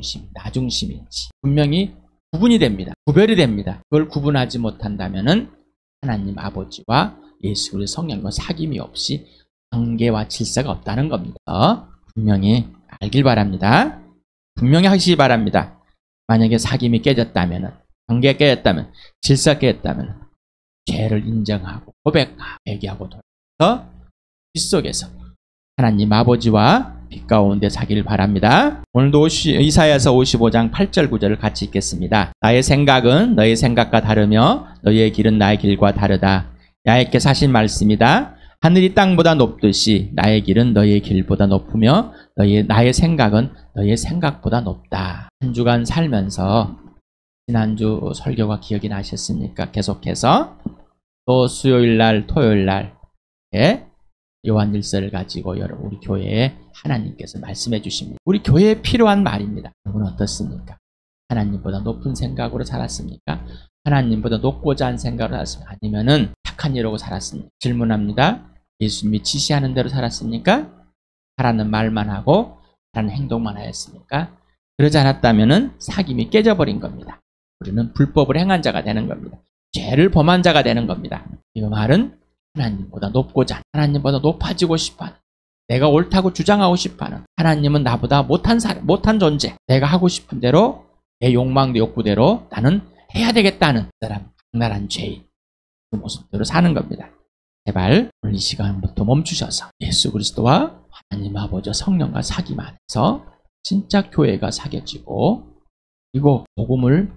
중심, 나 중심인지 분명히 구분이 됩니다. 구별이 됩니다. 그걸 구분하지 못한다면은 하나님 아버지와 예수 그리스도 성령과 사귐이 없이 관계와 질서가 없다는 겁니다. 분명히 알길 바랍니다. 분명히 하시기 바랍니다. 만약에 사귐이 깨졌다면, 관계가 깨졌다면, 질서가 깨졌다면 죄를 인정하고 고백하고 회개하고 돌아서 빗속에서 하나님 아버지와 빛 가운데 사기를 바랍니다. 오늘도 이사야서 55장 8절 9절을 같이 읽겠습니다. 나의 생각은 너의 생각과 다르며 너의 길은 나의 길과 다르다. 야훼께 하신 말씀이다. 하늘이 땅보다 높듯이 나의 길은 너의 길보다 높으며 나의 생각은 너의 생각보다 높다. 한 주간 살면서 지난주 설교가 기억이 나셨습니까? 계속해서 또 수요일날 토요일날 요한일서를 가지고 우리 교회에 하나님께서 말씀해 주십니다. 우리 교회에 필요한 말입니다. 여러분 어떻습니까? 하나님보다 높은 생각으로 살았습니까? 하나님보다 높고자 한 생각으로 살았습니까? 아니면은 착한 이라고 살았습니까? 질문합니다. 예수님이 지시하는 대로 살았습니까? 하라는 말만 하고 하라는 행동만 하였습니까? 그러지 않았다면은 사귐이 깨져버린 겁니다. 우리는 불법을 행한 자가 되는 겁니다. 죄를 범한 자가 되는 겁니다. 이 말은 하나님보다 높고자, 하나님보다 높아지고 싶어하는, 내가 옳다고 주장하고 싶어하는, 하나님은 나보다 못한 존재, 내가 하고 싶은 대로 내 욕망, 욕구대로 나는 해야 되겠다는 사람, 악랄한 죄인, 그 모습대로 사는 겁니다. 제발 오늘 이 시간부터 멈추셔서 예수 그리스도와 하나님 아버지 성령과 사귐 안에서 진짜 교회가 사겨지고, 그리고 복음을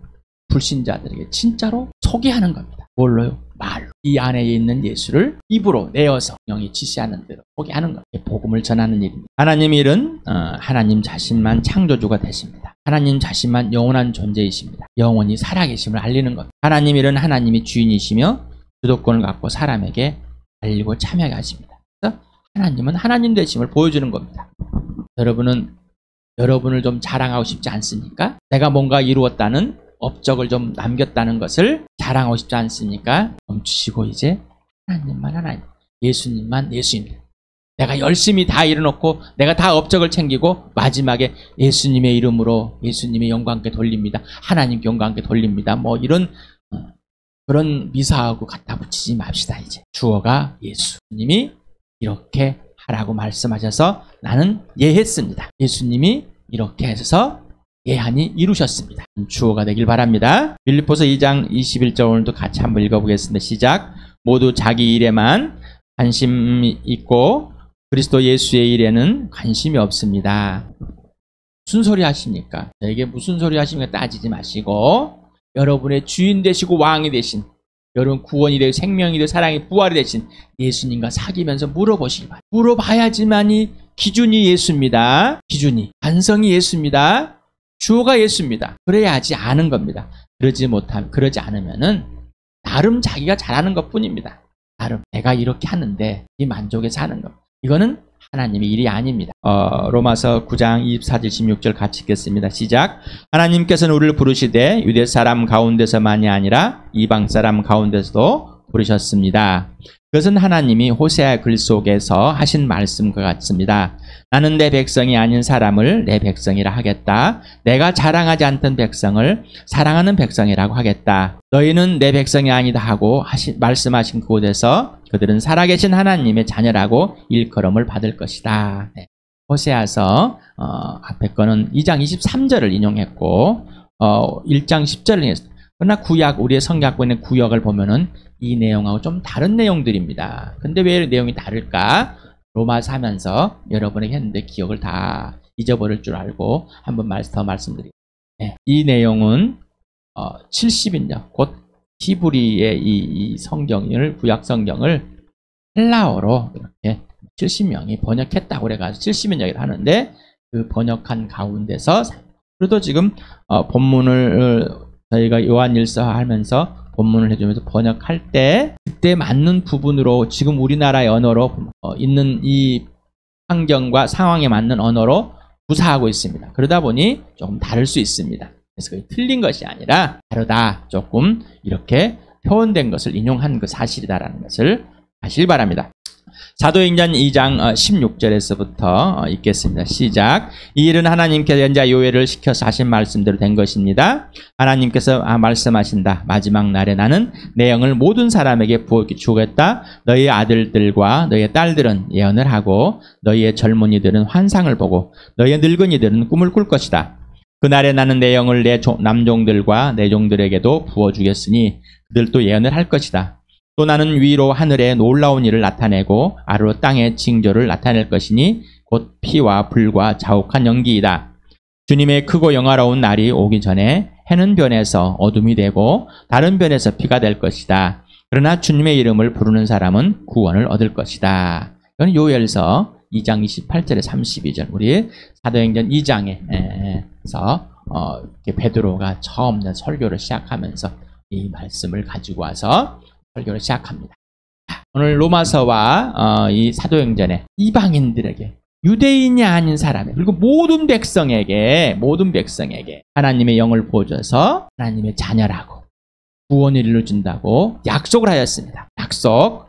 불신자들에게 진짜로 소개하는 겁니다. 뭘로요? 말로. 이 안에 있는 예수를 입으로 내어서 영이 지시하는 대로 소개하는 겁니다. 복음을 전하는 일입니다. 하나님 일은 하나님 자신만 창조주가 되십니다. 하나님 자신만 영원한 존재이십니다. 영원히 살아계심을 알리는 겁니다. 하나님 일은 하나님이 주인이시며 주도권을 갖고 사람에게 알리고 참여하게 하십니다. 그래서 하나님은 하나님 되심을 보여주는 겁니다. 여러분을 좀 자랑하고 싶지 않습니까? 내가 뭔가 이루었다는 업적을 좀 남겼다는 것을 자랑하고 싶지 않습니까? 멈추시고 이제 하나님만 하나님, 예수님만 예수님. 내가 열심히 다 이뤄놓고 내가 다 업적을 챙기고 마지막에 예수님의 이름으로 예수님의 영광께 돌립니다. 하나님께 영광께 돌립니다. 뭐 이런 그런 미사하고 갖다 붙이지 맙시다. 이제 주어가 예수님이 이렇게 하라고 말씀하셔서 나는 예했습니다. 예수님이 이렇게 해서 예하니 이루셨습니다. 주어가 되길 바랍니다. 빌립보서 2장 21절 오늘도 같이 한번 읽어보겠습니다. 시작. 모두 자기 일에만 관심이 있고 그리스도 예수의 일에는 관심이 없습니다. 무슨 소리 하십니까? 저에게 무슨 소리 하십니까? 따지지 마시고 여러분의 주인 되시고 왕이 되신, 여러분 구원이 되고 생명이 되고 사랑이 부활이 되신 예수님과 사귀면서 물어보시기 바랍니다. 물어봐야지만이 기준이 예수입니다. 기준이, 반성이 예수입니다. 주어가 예수입니다. 그래야지 아는 겁니다. 그러지 않으면은 나름 자기가 잘하는 것 뿐입니다. 나름 내가 이렇게 하는데 이 만족에 사는 것. 이거는 하나님의 일이 아닙니다. 로마서 9장 24절 16절 같이 읽겠습니다. 시작. 하나님께서는 우리를 부르시되 유대 사람 가운데서만이 아니라 이방 사람 가운데서도 부르셨습니다. 그것은 하나님이 호세아 글 속에서 하신 말씀과 같습니다. 나는 내 백성이 아닌 사람을 내 백성이라 하겠다. 내가 자랑하지 않던 백성을 사랑하는 백성이라고 하겠다. 너희는 내 백성이 아니다 하고 말씀하신 그곳에서 그들은 살아계신 하나님의 자녀라고 일컬음을 받을 것이다. 네. 호세아서 앞에 거는 2장 23절을 인용했고 1장 10절을 인용했습니다. 그러나 구약, 우리의 성경학본의 구역을 보면은 이 내용하고 좀 다른 내용들입니다. 근데 왜 내용이 다를까? 로마서 하면서 여러분에게 했는데 기억을 다 잊어버릴 줄 알고 한번 더 말씀드리겠습니다. 네. 이 내용은 70인년, 곧 히브리의 이 성경을, 구약 성경을 헬라어로 이렇게 70명이 번역했다고 그래가지고 70인역을 하는데 그 번역한 가운데서 그래도 지금 본문을 저희가 요한일서 하면서 본문을 해주면서 번역할 때 그때 맞는 부분으로 지금 우리나라의 언어로 있는 이 환경과 상황에 맞는 언어로 구사하고 있습니다. 그러다 보니 조금 다를 수 있습니다. 그래서 그게 틀린 것이 아니라 다르다, 조금 이렇게 표현된 것을 인용한 그 사실이다라는 것을 아시기 바랍니다. 사도행전 2장 16절에서부터 읽겠습니다. 시작. 이 일은 하나님께서 연자 요회를 시켜서 하신 말씀대로 된 것입니다. 하나님께서 말씀하신다. 마지막 날에 나는 내 영을 모든 사람에게 부어주겠다. 너희의 아들들과 너희의 딸들은 예언을 하고 너희의 젊은이들은 환상을 보고 너희의 늙은이들은 꿈을 꿀 것이다. 그날에 나는 내 영을 내 남종들과 내 종들에게도 부어주겠으니 그들도 예언을 할 것이다. 또 나는 위로 하늘에 놀라운 일을 나타내고 아래로 땅에 징조를 나타낼 것이니 곧 피와 불과 자욱한 연기이다. 주님의 크고 영화로운 날이 오기 전에 해는 변해서 어둠이 되고 다른 변해서 피가 될 것이다. 그러나 주님의 이름을 부르는 사람은 구원을 얻을 것이다. 이건 요엘서 2장 28절에 32절 우리 사도행전 2장에서 베드로가 처음 설교를 시작하면서 이 말씀을 가지고 와서 설교를 시작합니다. 오늘 로마서와 이 사도행전에 이방인들에게 유대인이 아닌 사람에 그리고 모든 백성에게 하나님의 영을 부어줘서 하나님의 자녀라고 구원을 이루어준다고 약속을 하였습니다. 약속.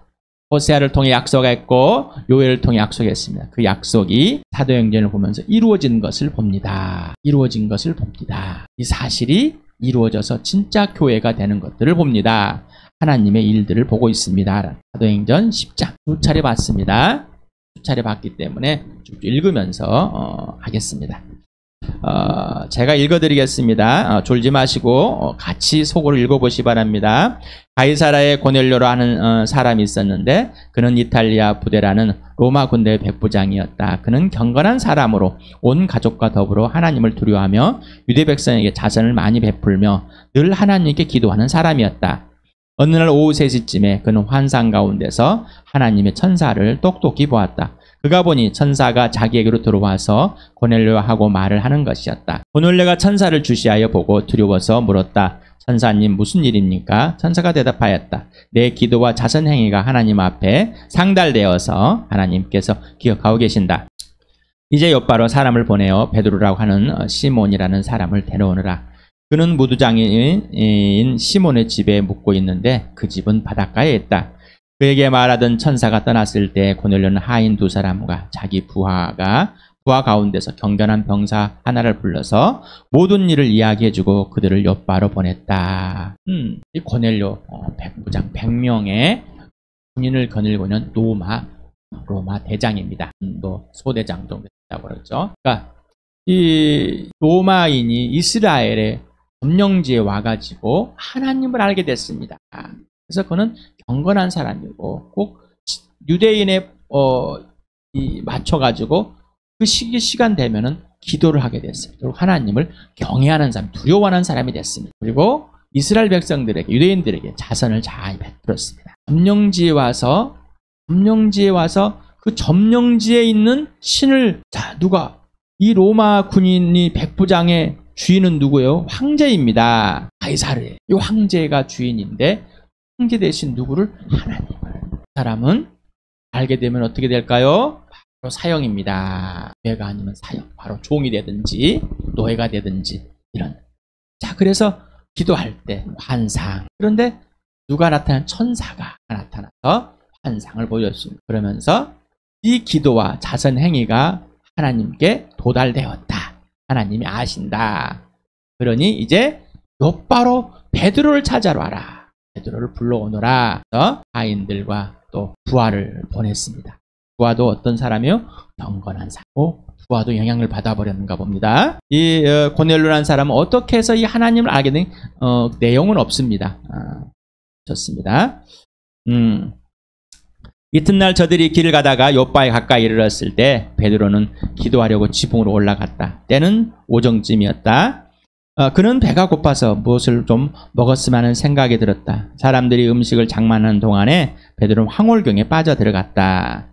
호세아를 통해 약속했고 요엘을 통해 약속했습니다. 그 약속이 사도행전을 보면서 이루어진 것을 봅니다. 이 사실이 이루어져서 진짜 교회가 되는 것들을 봅니다. 하나님의 일들을 보고 있습니다. 사도행전 10장 두 차례 봤습니다. 두 차례 봤기 때문에 쭉 읽으면서 하겠습니다. 제가 읽어드리겠습니다. 졸지 마시고 같이 속으로 읽어보시 바랍니다. 가이사라에 고넬료로 하는 사람이 있었는데 그는 이탈리아 부대라는 로마 군대의 백부장이었다. 그는 경건한 사람으로 온 가족과 더불어 하나님을 두려워하며 유대 백성에게 자선을 많이 베풀며 늘 하나님께 기도하는 사람이었다. 어느 날 오후 3시쯤에 그는 환상 가운데서 하나님의 천사를 똑똑히 보았다. 그가 보니 천사가 자기에게로 들어와서 고넬료하고 말을 하는 것이었다. 고넬료가 천사를 주시하여 보고 두려워서 물었다. 천사님 무슨 일입니까? 천사가 대답하였다. 내 기도와 자선 행위가 하나님 앞에 상달되어서 하나님께서 기억하고 계신다. 이제 곧바로 사람을 보내어 베드로라고 하는 시몬이라는 사람을 데려오느라. 그는 무두장인 시몬의 집에 묵고 있는데 그 집은 바닷가에 있다. 그에게 말하던 천사가 떠났을 때 고넬료는 하인 2사람과 자기 부하 가운데서 경건한 병사 하나를 불러서 모든 일을 이야기해주고 그들을 엿바로 보냈다. 이 고넬료 백부장 100명의 군인을 거느리고 있는 로마 대장입니다. 소대장 정도 됐다고 그러죠. 그러니까 이 로마인이 이스라엘에 점령지에 와가지고 하나님을 알게 됐습니다. 그래서 그는 경건한 사람이고 꼭 유대인에 맞춰가지고 그 시간 되면은 기도를 하게 됐습니다. 그리고 하나님을 경외하는 사람, 두려워하는 사람이 됐습니다. 그리고 이스라엘 백성들에게, 유대인들에게 자선을 잘 베풀었습니다. 점령지에 와서 그 점령지에 있는 신을 이 로마 군인이 백부장의 주인은 누구예요? 황제입니다. 가이사르예요. 이 황제가 주인인데 황제 대신 누구를? 하나님을. 사람은 알게 되면 어떻게 될까요? 바로 사형입니다. 죄가 아니면 사형. 바로 종이 되든지 노예가 되든지 이런. 자, 그래서 기도할 때 환상. 그런데 누가 나타난? 천사가 나타나서 환상을 보여줬습니다. 그러면서 이 기도와 자선 행위가 하나님께 도달되었다. 하나님이 아신다. 그러니 이제 곧바로 베드로를 찾아러 와라. 베드로를 불러오너라. 하인들과 또 부하를 보냈습니다. 부하도 어떤 사람이요? 경건한 사람. 부하도 영향을 받아버렸는가 봅니다. 이 고넬료라는 사람은 어떻게 해서 이 하나님을 알게 된 내용은 없습니다. 좋습니다. 이튿날 저들이 길을 가다가 욥바에 가까이 이르렀을 때 베드로는 기도하려고 지붕으로 올라갔다. 때는 오정쯤이었다. 그는 배가 고파서 무엇을 좀 먹었으면 하는 생각이 들었다. 사람들이 음식을 장만하는 동안에 베드로는 황홀경에 빠져 들어갔다.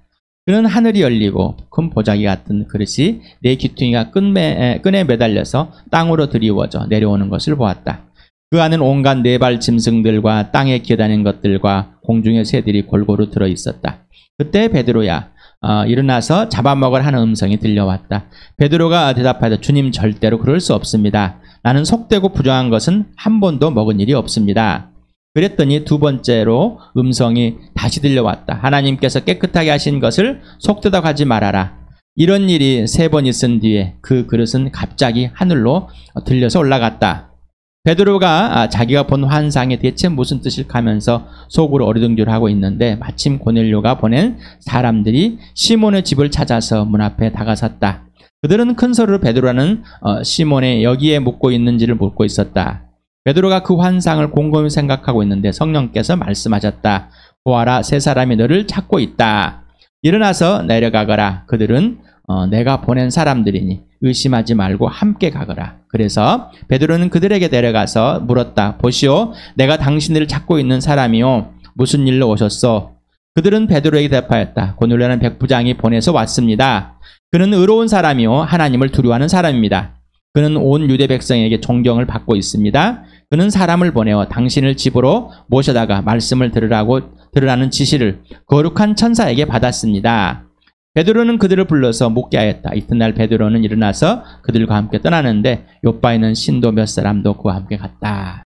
그는 하늘이 열리고 큰 보자기 같은 그릇이 네 귀퉁이가 끈에 매달려서 땅으로 드리워져 내려오는 것을 보았다. 그 안은 온갖 네발 짐승들과 땅에 기어다니는 것들과 공중의 새들이 골고루 들어있었다. 그때 베드로야 일어나서 잡아먹을 하는 음성이 들려왔다. 베드로가 대답하여 주님 절대로 그럴 수 없습니다. 나는 속되고 부정한 것은 한 번도 먹은 일이 없습니다. 그랬더니 두 번째로 음성이 다시 들려왔다. 하나님께서 깨끗하게 하신 것을 속되다고 하지 말아라. 이런 일이 세 번 있은 뒤에 그 그릇은 갑자기 하늘로 들려서 올라갔다. 베드로가 자기가 본 환상이 대체 무슨 뜻일까 하면서 속으로 어리둥절하고 있는데 마침 고넬료가 보낸 사람들이 시몬의 집을 찾아서 문 앞에 다가섰다. 그들은 큰 소리로 베드로라는 시몬의 여기에 묵고 있는지를 묻고 있었다. 베드로가 그 환상을 곰곰이 생각하고 있는데 성령께서 말씀하셨다. 보아라, 세 사람이 너를 찾고 있다. 일어나서 내려가거라. 그들은 내가 보낸 사람들이니 의심하지 말고 함께 가거라. 그래서 베드로는 그들에게 내려가서 물었다. 보시오, 내가 당신들을 찾고 있는 사람이요. 무슨 일로 오셨소? 그들은 베드로에게 대답하였다. 고넬료라는 백부장이 보내서 왔습니다. 그는 의로운 사람이요 하나님을 두려워하는 사람입니다. 그는 온 유대 백성에게 존경을 받고 있습니다. 그는 사람을 보내어 당신을 집으로 모셔다가 말씀을 들으라는 지시를 거룩한 천사에게 받았습니다. 베드로는 그들을 불러서 묻게 하였다. 이튿날 베드로는 일어나서 그들과 함께 떠나는데 요바에는 신도 몇 사람도 그와 함께 갔다.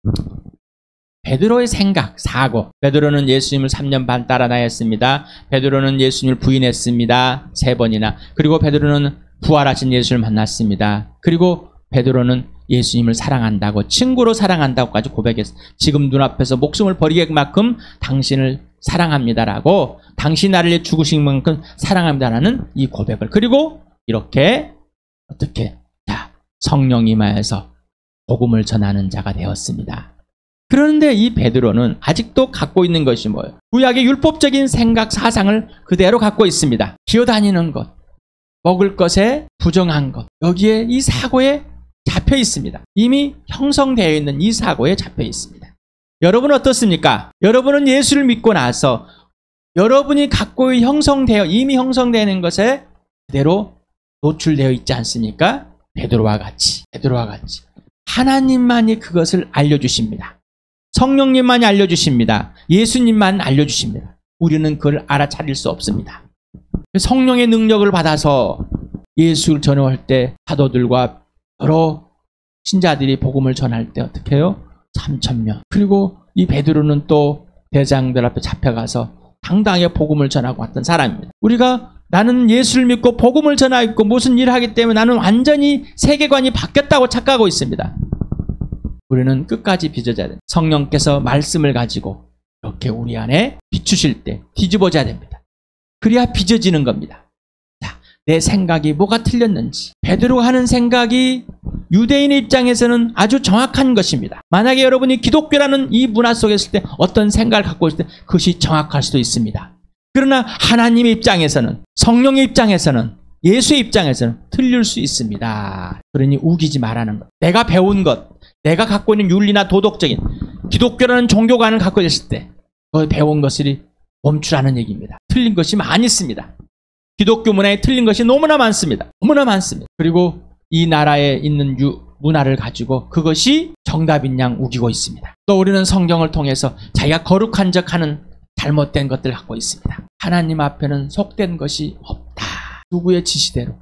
베드로의 생각, 사고. 베드로는 예수님을 3년 반 따라 다녔습니다. 베드로는 예수님을 부인했습니다. 3번이나. 그리고 베드로는 부활하신 예수를 만났습니다. 그리고 베드로는 예수님을 사랑한다고, 친구로 사랑한다고까지 고백했어요. 지금 눈앞에서 목숨을 버리게 만큼 당신을 사랑합니다라고, 당신 나를 위해 죽으신 만큼 사랑합니다라는 이 고백을. 그리고 이렇게 어떻게 성령이 임하여서 복음을 전하는 자가 되었습니다. 그런데 이 베드로는 아직도 갖고 있는 것이 뭐예요? 구약의 율법적인 생각, 사상을 그대로 갖고 있습니다. 기어다니는 것, 먹을 것에 부정한 것, 여기에 이 사고에 잡혀 있습니다. 이미 형성되어 있는 이 사고에 잡혀 있습니다. 여러분은 어떻습니까? 여러분은 예수를 믿고 나서 여러분이 갖고 이미 형성되는 것에 그대로 노출되어 있지 않습니까? 베드로와 같이 하나님만이 그것을 알려주십니다. 성령님만이 알려주십니다. 예수님만 알려주십니다. 우리는 그걸 알아차릴 수 없습니다. 성령의 능력을 받아서 예수를 전할 때 사도들과 여러 신자들이 복음을 전할 때 어떻게 해요? 3,000명. 그리고 이 베드로는 또 대장들 앞에 잡혀가서 당당하게 복음을 전하고 왔던 사람입니다. 우리가 나는 예수를 믿고 복음을 전하고 무슨 일을 하기 때문에 나는 완전히 세계관이 바뀌었다고 착각하고 있습니다. 우리는 끝까지 빚어져야 됩니다. 성령께서 말씀을 가지고 이렇게 우리 안에 비추실 때 뒤집어져야 됩니다. 그래야 빚어지는 겁니다. 자, 내 생각이 뭐가 틀렸는지. 베드로가 하는 생각이 유대인의 입장에서는 아주 정확한 것입니다. 만약에 여러분이 기독교라는 이 문화 속에 있을 때 어떤 생각을 갖고 있을 때 그것이 정확할 수도 있습니다. 그러나 하나님의 입장에서는, 성령의 입장에서는, 예수의 입장에서는 틀릴 수 있습니다. 그러니 우기지 말라는 것. 내가 배운 것, 내가 갖고 있는 윤리나 도덕적인 기독교라는 종교관을 갖고 있을 때 그 배운 것을 멈추라는 얘기입니다. 틀린 것이 많이 있습니다. 기독교 문화에 틀린 것이 너무나 많습니다. 너무나 많습니다. 그리고 이 나라에 있는 문화를 가지고 그것이 정답인 양 우기고 있습니다. 또 우리는 성경을 통해서 자기가 거룩한 척하는 잘못된 것들 갖고 있습니다. 하나님 앞에는 속된 것이 없다. 누구의 지시대로?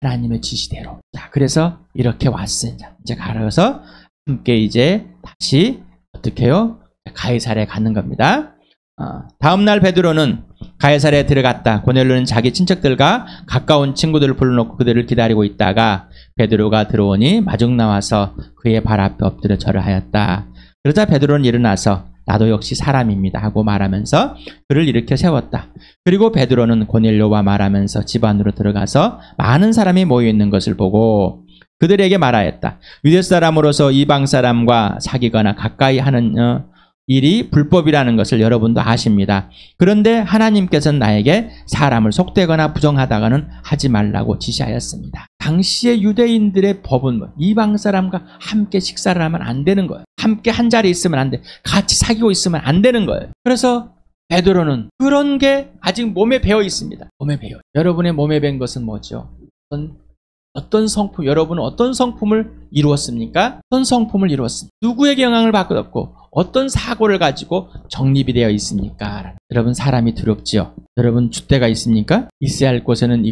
하나님의 지시대로. 자, 그래서 이렇게 왔어요. 이제 가서 함께 이제 다시 어떻게 해요? 가이사랴에 가는 겁니다. 다음날 베드로는 가이사랴에 들어갔다. 고넬료는 자기 친척들과 가까운 친구들을 불러놓고 그들을 기다리고 있다가 베드로가 들어오니 마중 나와서 그의 발 앞에 엎드려 절을 하였다. 그러자 베드로는 일어나서 나도 역시 사람입니다 하고 말하면서 그를 일으켜 세웠다. 그리고 베드로는 고넬료와 말하면서 집 안으로 들어가서 많은 사람이 모여있는 것을 보고 그들에게 말하였다. 유대 사람으로서 이방 사람과 사귀거나 가까이 하는 일이 불법이라는 것을 여러분도 아십니다. 그런데 하나님께서는 나에게 사람을 속되거나 부정하다가는 하지 말라고 지시하였습니다. 당시의 유대인들의 법은 이방 사람과 함께 식사를 하면 안 되는 거예요. 함께 한 자리에 있으면 안 돼. 같이 사귀고 있으면 안 되는 거예요. 그래서 베드로는 그런 게 아직 몸에 배어 있습니다. 몸에 배어. 여러분의 몸에 밴 것은 뭐죠? 어떤 성품, 여러분은 어떤 성품을 이루었습니까? 어떤 성품을 이루었습니까? 누구에게 영향을 받고 어떤 사고를 가지고 정립이 되어 있습니까? 여러분 사람이 두렵지요? 여러분 줏대가 있습니까? 있어야 할 곳에는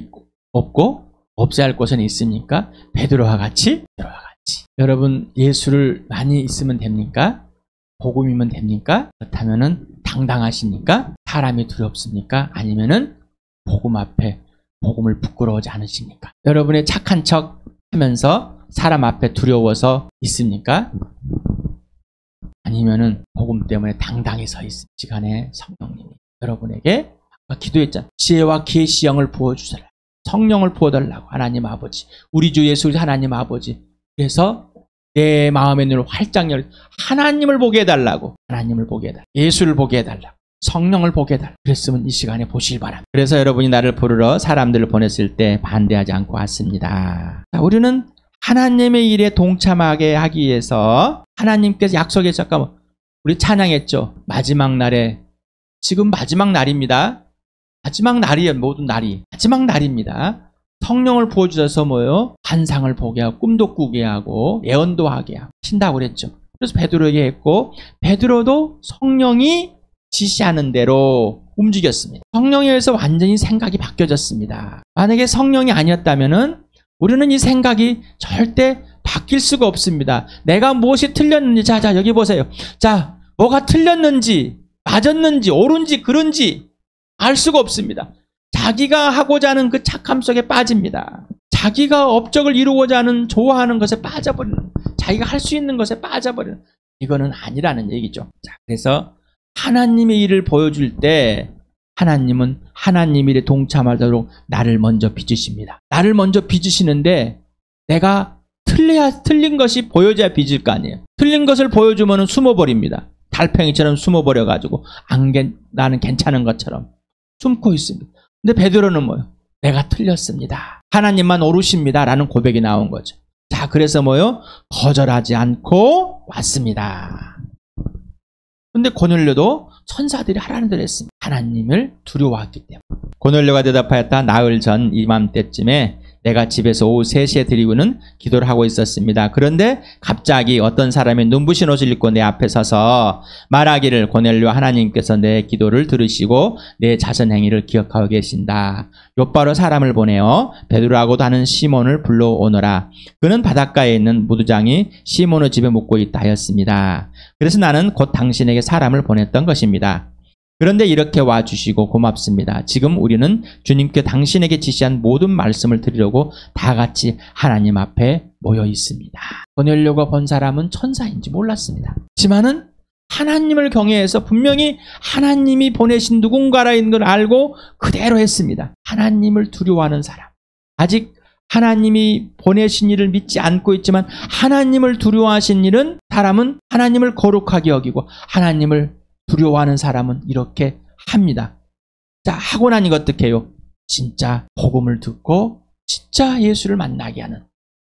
없고 없어야 할 곳에는 있습니까? 베드로와 같이? 여러분 예수를 많이 있으면 됩니까? 복음이면 됩니까? 그렇다면은 당당하십니까? 사람이 두렵습니까? 아니면은 복음 앞에 복음을 부끄러워하지 않으십니까? 여러분의 착한 척 하면서 사람 앞에 두려워서 있습니까? 아니면은 복음 때문에 당당히 서 있을 시간에 성령님이 여러분에게 아까 기도했잖아요. 지혜와 계시형을 부어주세요. 성령을 부어달라고. 하나님 아버지, 우리 주 예수 하나님 아버지. 그래서 내 마음의 눈을 활짝 열 하나님을 보게 해달라고. 하나님을 보게 해달라고. 예수를 보게 해달라고. 성령을 보게 해달라고. 그랬으면 이 시간에 보실 바랍니다. 그래서 여러분이 나를 부르러 사람들을 보냈을 때 반대하지 않고 왔습니다. 자, 우리는 하나님의 일에 동참하게 하기 위해서 하나님께서 약속해 잠깐만 우리 찬양했죠. 마지막 날에 지금 마지막 날입니다. 마지막 날이에요. 모든 날이 마지막 날입니다. 성령을 부어주셔서 뭐요? 환상을 보게 하고 꿈도 꾸게 하고 예언도 하게 하고 신다고 그랬죠. 그래서 베드로에게 했고 베드로도 성령이 지시하는 대로 움직였습니다. 성령에 의해서 완전히 생각이 바뀌어졌습니다. 만약에 성령이 아니었다면은 우리는 이 생각이 절대 바뀔 수가 없습니다. 내가 무엇이 틀렸는지 자 여기 보세요. 자 뭐가 틀렸는지 맞았는지 옳은지 그른지 알 수가 없습니다. 자기가 하고자 하는 그 착함 속에 빠집니다. 자기가 업적을 이루고자 하는 좋아하는 것에 빠져버리는 자기가 할 수 있는 것에 빠져버리는 이거는 아니라는 얘기죠. 자, 그래서 하나님의 일을 보여줄 때 하나님은 하나님 일에 동참하도록 나를 먼저 빚으십니다. 나를 먼저 빚으시는데 내가 틀린 것이 보여져야 빚을 거 아니에요. 틀린 것을 보여주면 숨어버립니다. 달팽이처럼 숨어버려가지고 나는 괜찮은 것처럼 숨고 있습니다. 근데 베드로는 뭐요? 내가 틀렸습니다. 하나님만 옳으십니다. 라는 고백이 나온 거죠. 자, 그래서 뭐요? 거절하지 않고 왔습니다. 근데 고넬료도 천사들이 하라는 대로 했습니다. 하나님을 두려워했기 때문에. 고넬료가 대답하였다. 나흘 전 이맘때쯤에 내가 집에서 오후 3시에 드리고는 기도를 하고 있었습니다. 그런데 갑자기 어떤 사람이 눈부신 옷을 입고 내 앞에 서서 말하기를 고넬료 하나님께서 내 기도를 들으시고 내 자선 행위를 기억하고 계신다. 곧바로 사람을 보내어 베드로하고도 하는 시몬을 불러오너라. 그는 바닷가에 있는 무두장이 시몬의 집에 묵고 있다 하였습니다. 그래서 나는 곧 당신에게 사람을 보냈던 것입니다. 그런데 이렇게 와주시고 고맙습니다. 지금 우리는 주님께 당신에게 지시한 모든 말씀을 드리려고 다 같이 하나님 앞에 모여 있습니다. 고넬료가 본 사람은 천사인지 몰랐습니다. 하지만은 하나님을 경외해서 분명히 하나님이 보내신 누군가라는 걸 알고 그대로 했습니다. 하나님을 두려워하는 사람. 아직 하나님이 보내신 일을 믿지 않고 있지만 하나님을 두려워하신 일은 사람은 하나님을 거룩하게 여기고 하나님을 두려워하는 사람은 이렇게 합니다. 자, 하고 나니 어떻게 해요? 진짜 복음을 듣고 진짜 예수를 만나게 하는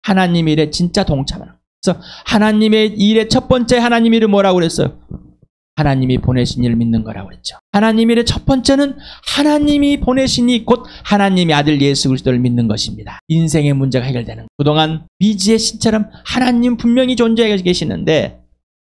하나님 일에 진짜 동참하는. 그래서 하나님의 일의 첫 번째 하나님 일은 뭐라고 그랬어요? 하나님이 보내신 일을 믿는 거라고 그랬죠. 하나님 일의 첫 번째는 하나님이 보내신 이 곧 하나님의 아들 예수 그리스도를 믿는 것입니다. 인생의 문제가 해결되는. 그동안 미지의 신처럼 하나님 분명히 존재해 계시는데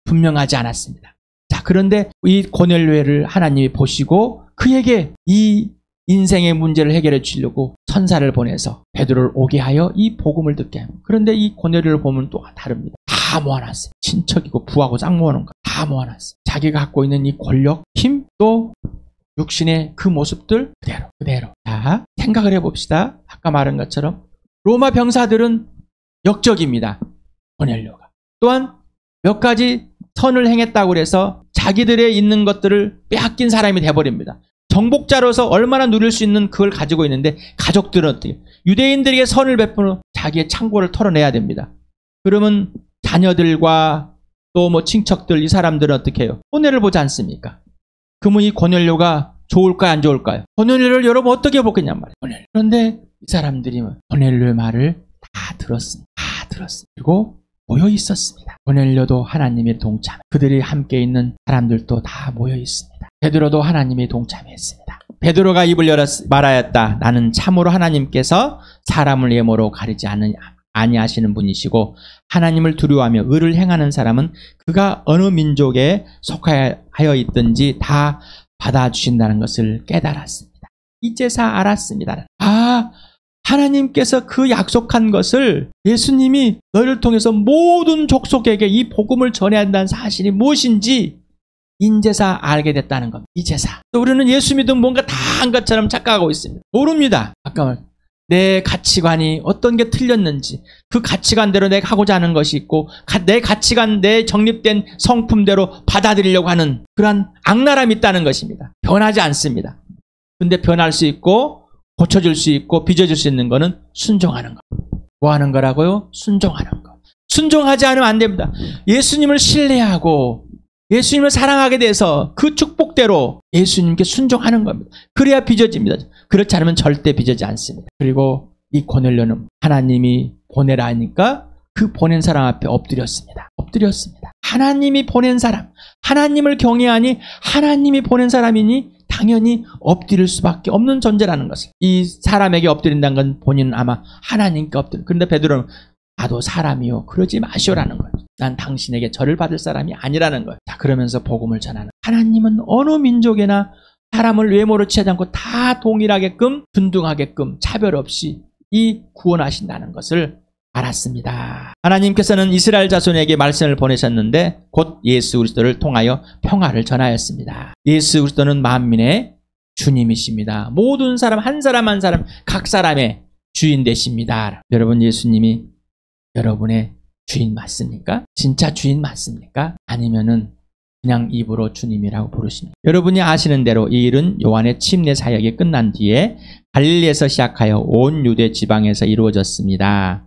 분명하지 않았습니다. 자, 그런데 이 고넬료를 하나님이 보시고 그에게 이 인생의 문제를 해결해 주려고 천사를 보내서 베드로를 오게 하여 이 복음을 듣게 합니다. 그런데 이 고넬료를 보면 또 다릅니다. 다 모아놨어요. 친척이고 부하고 싹 모아놓은 거 다 모아놨어요. 자기가 갖고 있는 이 권력, 힘, 또 육신의 그 모습들 그대로. 자, 생각을 해봅시다. 아까 말한 것처럼 로마 병사들은 역적입니다. 고넬료가. 또한 몇 가지 선을 행했다고 해서 자기들의 있는 것들을 빼앗긴 사람이 돼버립니다. 정복자로서 얼마나 누릴 수 있는 그걸 가지고 있는데 가족들은 어떻게 유대인들에게 선을 베푸는 자기의 창고를 털어내야 됩니다. 그러면 자녀들과 또 뭐 친척들 이 사람들은 어떻게 해요? 손해를 보지 않습니까? 그러면 이 고넬료가 좋을까요? 안 좋을까요? 고넬료를 여러분 어떻게 보겠냔 말이에요. 그런데 이 사람들이 고넬료의 말을 다 들었습니다. 그리고 모여 있었습니다. 고넬료도 하나님의 동참, 그들이 함께 있는 사람들도 다 모여 있습니다. 베드로도 하나님의 동참했습니다. 베드로가 입을 열어 말하였다. 나는 참으로 하나님께서 사람을 예모로 가리지 아니하시는 분이시고 하나님을 두려워하며 의를 행하는 사람은 그가 어느 민족에 속하여 있든지 다 받아주신다는 것을 깨달았습니다. 이제서 알았습니다. 하나님께서 그 약속한 것을 예수님이 너희를 통해서 모든 족속에게 이 복음을 전해야 한다는 사실이 무엇인지 인제사 알게 됐다는 겁니다. 이제사. 또 우리는 예수 믿으면 뭔가 다 한 것처럼 착각하고 있습니다. 모릅니다. 아까 내 가치관이 어떤 게 틀렸는지, 그 가치관대로 내가 하고자 하는 것이 있고, 내 가치관, 내 정립된 성품대로 받아들이려고 하는 그러한 악랄함이 있다는 것입니다. 변하지 않습니다. 근데 변할 수 있고 고쳐질 수 있고 빚어질 수 있는 거는 순종하는 거. 뭐 하는 거라고요? 순종하는 거. 순종하지 않으면 안 됩니다. 예수님을 신뢰하고 예수님을 사랑하게 돼서 그 축복대로 예수님께 순종하는 겁니다. 그래야 빚어집니다. 그렇지 않으면 절대 빚어지지 않습니다. 그리고 이 고넬료는 하나님이 보내라 하니까 그 보낸 사람 앞에 엎드렸습니다. 하나님이 보낸 사람, 하나님을 경외하니 하나님이 보낸 사람이니 당연히 엎드릴 수밖에 없는 존재라는 것을. 이 사람에게 엎드린다는 건 본인은 아마 하나님께 엎드려. 그런데 베드로는 나도 사람이요, 그러지 마시오라는 거예요. 난 당신에게 절을 받을 사람이 아니라는 거예요. 자, 그러면서 복음을 전하는. 하나님은 어느 민족에나 사람을 외모로 취하지 않고 다 동일하게끔, 균등하게끔, 차별 없이 이 구원하신다는 것을 알았습니다. 하나님께서는 이스라엘 자손에게 말씀을 보내셨는데 곧 예수 그리스도를 통하여 평화를 전하였습니다. 예수 그리스도는 만민의 주님이십니다. 모든 사람, 한 사람 한 사람, 각 사람의 주인 되십니다. 여러분, 예수님이 여러분의 주인 맞습니까? 진짜 주인 맞습니까? 아니면은 그냥 입으로 주님이라고 부르십니까? 여러분이 아시는 대로 이 일은 요한의 침례 사역이 끝난 뒤에 갈릴리에서 시작하여 온 유대 지방에서 이루어졌습니다.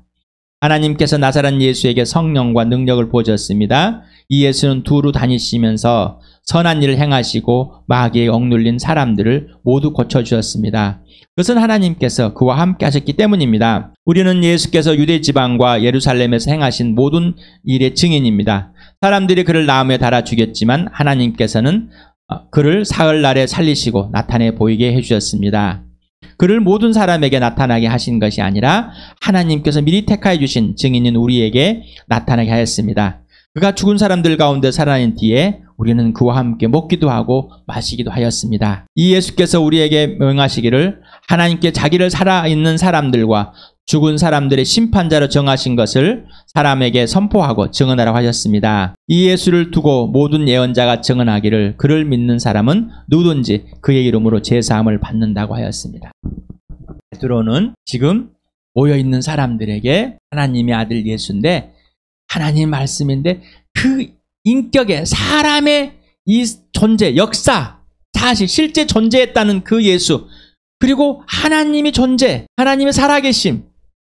하나님께서 나사렛 예수에게 성령과 능력을 부어주셨습니다. 이 예수는 두루 다니시면서 선한 일을 행하시고 마귀에 억눌린 사람들을 모두 고쳐주셨습니다. 그것은 하나님께서 그와 함께 하셨기 때문입니다. 우리는 예수께서 유대 지방과 예루살렘에서 행하신 모든 일의 증인입니다. 사람들이 그를 나무에 달아 죽였지만 하나님께서는 그를 사흘날에 살리시고 나타내 보이게 해주셨습니다. 그를 모든 사람에게 나타나게 하신 것이 아니라 하나님께서 미리 택하여 주신 증인인 우리에게 나타나게 하였습니다. 그가 죽은 사람들 가운데 살아난 뒤에 우리는 그와 함께 먹기도 하고 마시기도 하였습니다. 이 예수께서 우리에게 명하시기를 하나님께 자기를 살아있는 사람들과 죽은 사람들의 심판자로 정하신 것을 사람에게 선포하고 증언하라고 하셨습니다. 이 예수를 두고 모든 예언자가 증언하기를 그를 믿는 사람은 누구든지 그의 이름으로 제사함을 받는다고 하였습니다. 베드로는 지금 모여있는 사람들에게 하나님의 아들 예수인데, 하나님 말씀인데 그 인격의 사람의 이 존재, 역사, 사실 실제 존재했다는 그 예수, 그리고 하나님이 존재, 하나님의 살아계심,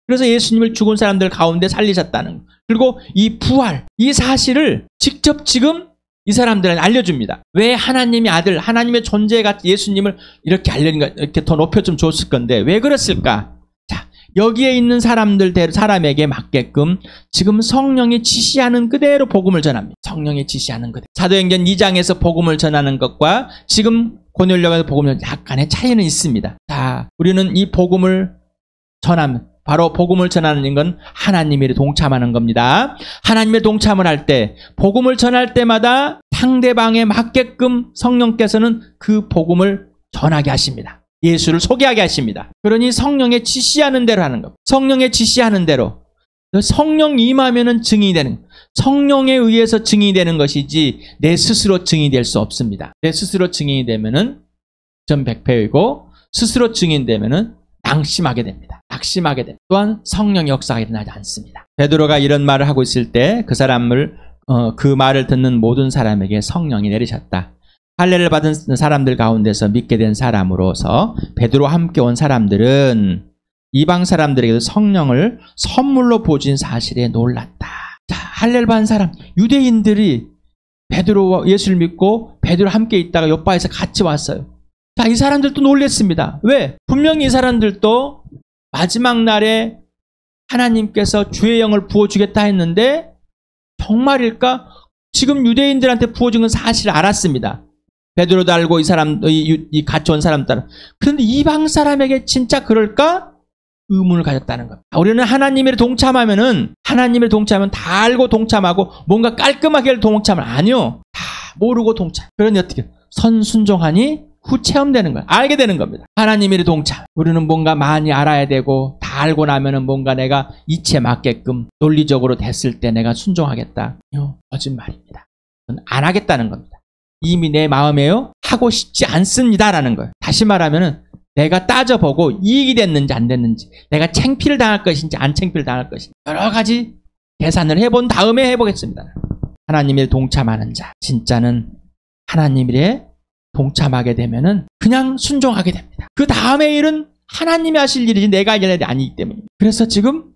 그래서 예수님을 죽은 사람들 가운데 살리셨다는 것, 그리고 이 부활, 이 사실을 직접 지금 이 사람들은 알려줍니다. 왜 하나님의 아들, 하나님의 존재가 예수님을 이렇게 알려니까 이렇게 더 높여좀 줬을 건데 왜 그랬을까? 자, 여기에 있는 사람에게 맞게끔 지금 성령이 지시하는 그대로 복음을 전합니다. 성령이 지시하는 그대로. 사도행전 2장에서 복음을 전하는 것과 지금 고넬료가 복음을 약간의 차이는 있습니다. 자, 우리는 이 복음을 전하면 바로 복음을 전하는 건 하나님이 동참하는 겁니다. 하나님의 동참을 할 때, 복음을 전할 때마다 상대방에 맞게끔 성령께서는 그 복음을 전하게 하십니다. 예수를 소개하게 하십니다. 그러니 성령의 지시하는 대로 하는 것. 성령의 지시하는 대로. 성령 임하면은 증인이 되는, 성령에 의해서 증인이 되는 것이지 내 스스로 증인이 될 수 없습니다. 내 스스로 증인이 되면은 전백패이고 스스로 증인되면은 낙심하게 됩니다. 낙심하게 됩니다. 또한 성령의 역사가 일어나지 않습니다. 베드로가 이런 말을 하고 있을 때 그 말을 듣는 모든 사람에게 성령이 내리셨다. 할례를 받은 사람들 가운데서 믿게 된 사람으로서 베드로와 함께 온 사람들은 이방 사람들에게도 성령을 선물로 부어준 사실에 놀랐다. 자, 할례를 받은 사람, 유대인들이 베드로와 예수를 믿고 베드로와 함께 있다가 요바에서 같이 왔어요. 자, 이 사람들도 놀랬습니다. 왜? 분명히 이 사람들도 마지막 날에 하나님께서 주의 영을 부어주겠다 했는데 정말일까? 지금 유대인들한테 부어준 건 사실 알았습니다. 베드로도 알고 이 같이 온 사람들. 그런데 이방 사람에게 진짜 그럴까? 의문을 가졌다는 겁니다. 우리는 하나님을 동참하면 다 알고 동참하고 뭔가 깔끔하게 동참을 아니요. 다 모르고 동참. 그러니 어떻게? 선순종하니 후 체험되는 거예요. 알게 되는 겁니다. 하나님의 동참. 우리는 뭔가 많이 알아야 되고 다 알고 나면은 뭔가 내가 이치에 맞게끔 논리적으로 됐을 때 내가 순종하겠다. 이거 거짓말입니다. 그건 안 하겠다는 겁니다. 이미 내 마음에요 하고 싶지 않습니다라는 거예요. 다시 말하면은 내가 따져보고 이익이 됐는지 안 됐는지, 내가 창피를 당할 것인지 안 창피를 당할 것인지 여러 가지 계산을 해본 다음에 해보겠습니다. 하나님의 동참하는 자, 진짜는 하나님의 동참하게 되면은 그냥 순종하게 됩니다. 그 다음의 일은 하나님이 하실 일이지 내가 할 일이 아니기 때문입니다. 그래서 지금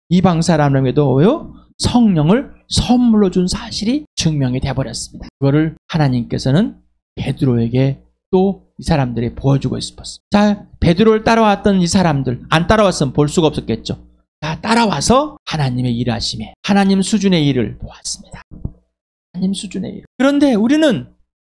이방 사람에게도 성령을 선물로 준 사실이 증명이 되어버렸습니다. 그거를 하나님께서는 베드로에게 또 이 사람들이 보여주고 싶었습니다. 자, 베드로를 따라왔던 이 사람들, 안 따라왔으면 볼 수가 없었겠죠. 자, 따라와서 하나님의 일하심에, 하나님 수준의 일을 보았습니다. 하나님 수준의 일. 그런데 우리는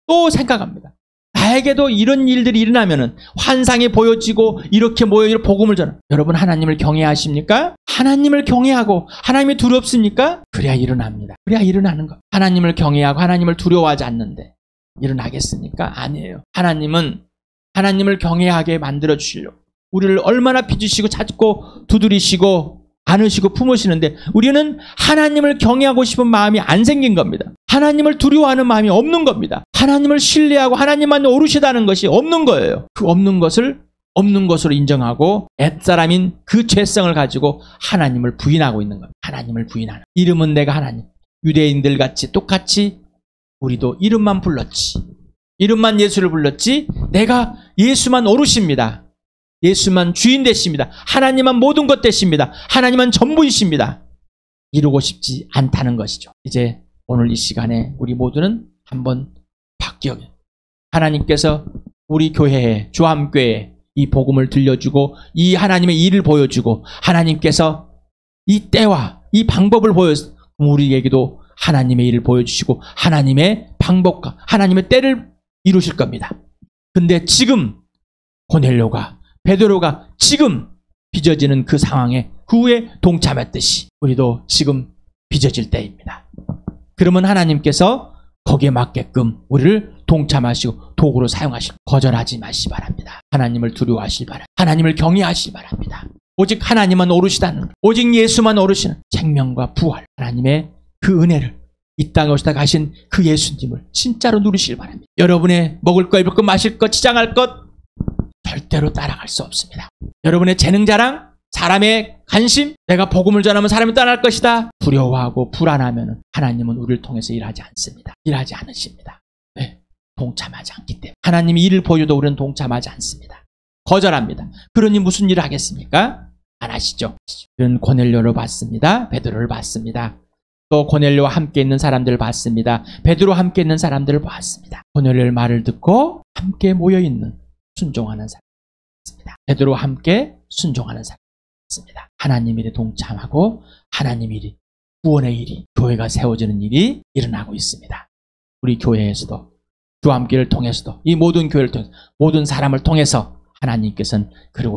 또 생각합니다. 나에게도 이런 일들이 일어나면은 환상이 보여지고 이렇게 모여 복음을 전하. 여러분 하나님을 경외하십니까? 하나님을 경외하고 하나님이 두렵습니까? 그래야 일어납니다. 그래야 일어나는 것. 하나님을 경외하고 하나님을 두려워하지 않는데 일어나겠습니까? 아니에요. 하나님은 하나님을 경외하게 만들어 주시려고 우리를 얼마나 빚으시고 찾고 두드리시고 안으시고 품으시는데 우리는 하나님을 경외하고 싶은 마음이 안 생긴 겁니다. 하나님을 두려워하는 마음이 없는 겁니다. 하나님을 신뢰하고 하나님만 오르시다는 것이 없는 거예요. 그 없는 것을 없는 것으로 인정하고 옛사람인 그 죄성을 가지고 하나님을 부인하고 있는 겁니다. 하나님을 부인하는. 이름은 내가 하나님. 유대인들 같이 똑같이 우리도 이름만 불렀지. 이름만 예수를 불렀지. 내가 예수만 오르십니다. 예수만 주인 되십니다. 하나님만 모든 것 되십니다. 하나님만 전부이십니다. 이루고 싶지 않다는 것이죠. 이제 오늘 이 시간에 우리 모두는 한번 바뀌어요. 하나님께서 우리 교회에, 주함교회에 이 복음을 들려주고 이 하나님의 일을 보여주고 하나님께서 이 때와 이 방법을 보여서 우리에게도 하나님의 일을 보여주시고 하나님의 방법과 하나님의 때를 이루실 겁니다. 근데 지금 고넬료가 베드로가 지금 빚어지는 그 상황에 그 후에 동참했듯이 우리도 지금 빚어질 때입니다. 그러면 하나님께서 거기에 맞게끔 우리를 동참하시고 도구로 사용하시고 거절하지 마시기 바랍니다. 하나님을 두려워하시기 바랍니다. 하나님을 경외하시기 바랍니다. 오직 하나님만 오르시다는, 오직 예수만 오르시는 생명과 부활, 하나님의 그 은혜를 이 땅에 오시다 가신 그 예수님을 진짜로 누리시길 바랍니다. 여러분의 먹을 것, 입을 것, 마실 것, 지장할 것 절대로 따라갈 수 없습니다. 여러분의 재능 자랑, 사람의 관심, 내가 복음을 전하면 사람이 따라갈 것이다. 두려워하고 불안하면 하나님은 우리를 통해서 일하지 않습니다. 일하지 않으십니다. 왜? 동참하지 않기 때문에. 하나님이 일을 보여도 우리는 동참하지 않습니다. 거절합니다. 그러니 무슨 일을 하겠습니까? 안 하시죠. 그런 고넬료를 봤습니다. 베드로를 봤습니다. 또 고넬료와 함께 있는 사람들을 봤습니다. 베드로와 함께 있는 사람들을 봤습니다. 고넬료의 말을 듣고 함께 모여있는 순종하는 사람입니다. 베드로와 함께 순종하는 사람입니다. 하나님 일에 동참하고 하나님 일이, 구원의 일이, 교회가 세워지는 일이 일어나고 있습니다. 우리 교회에서도 주함교회를 통해서도 이 모든 교회를 통해서 모든 사람을 통해서 하나님께서는 그러고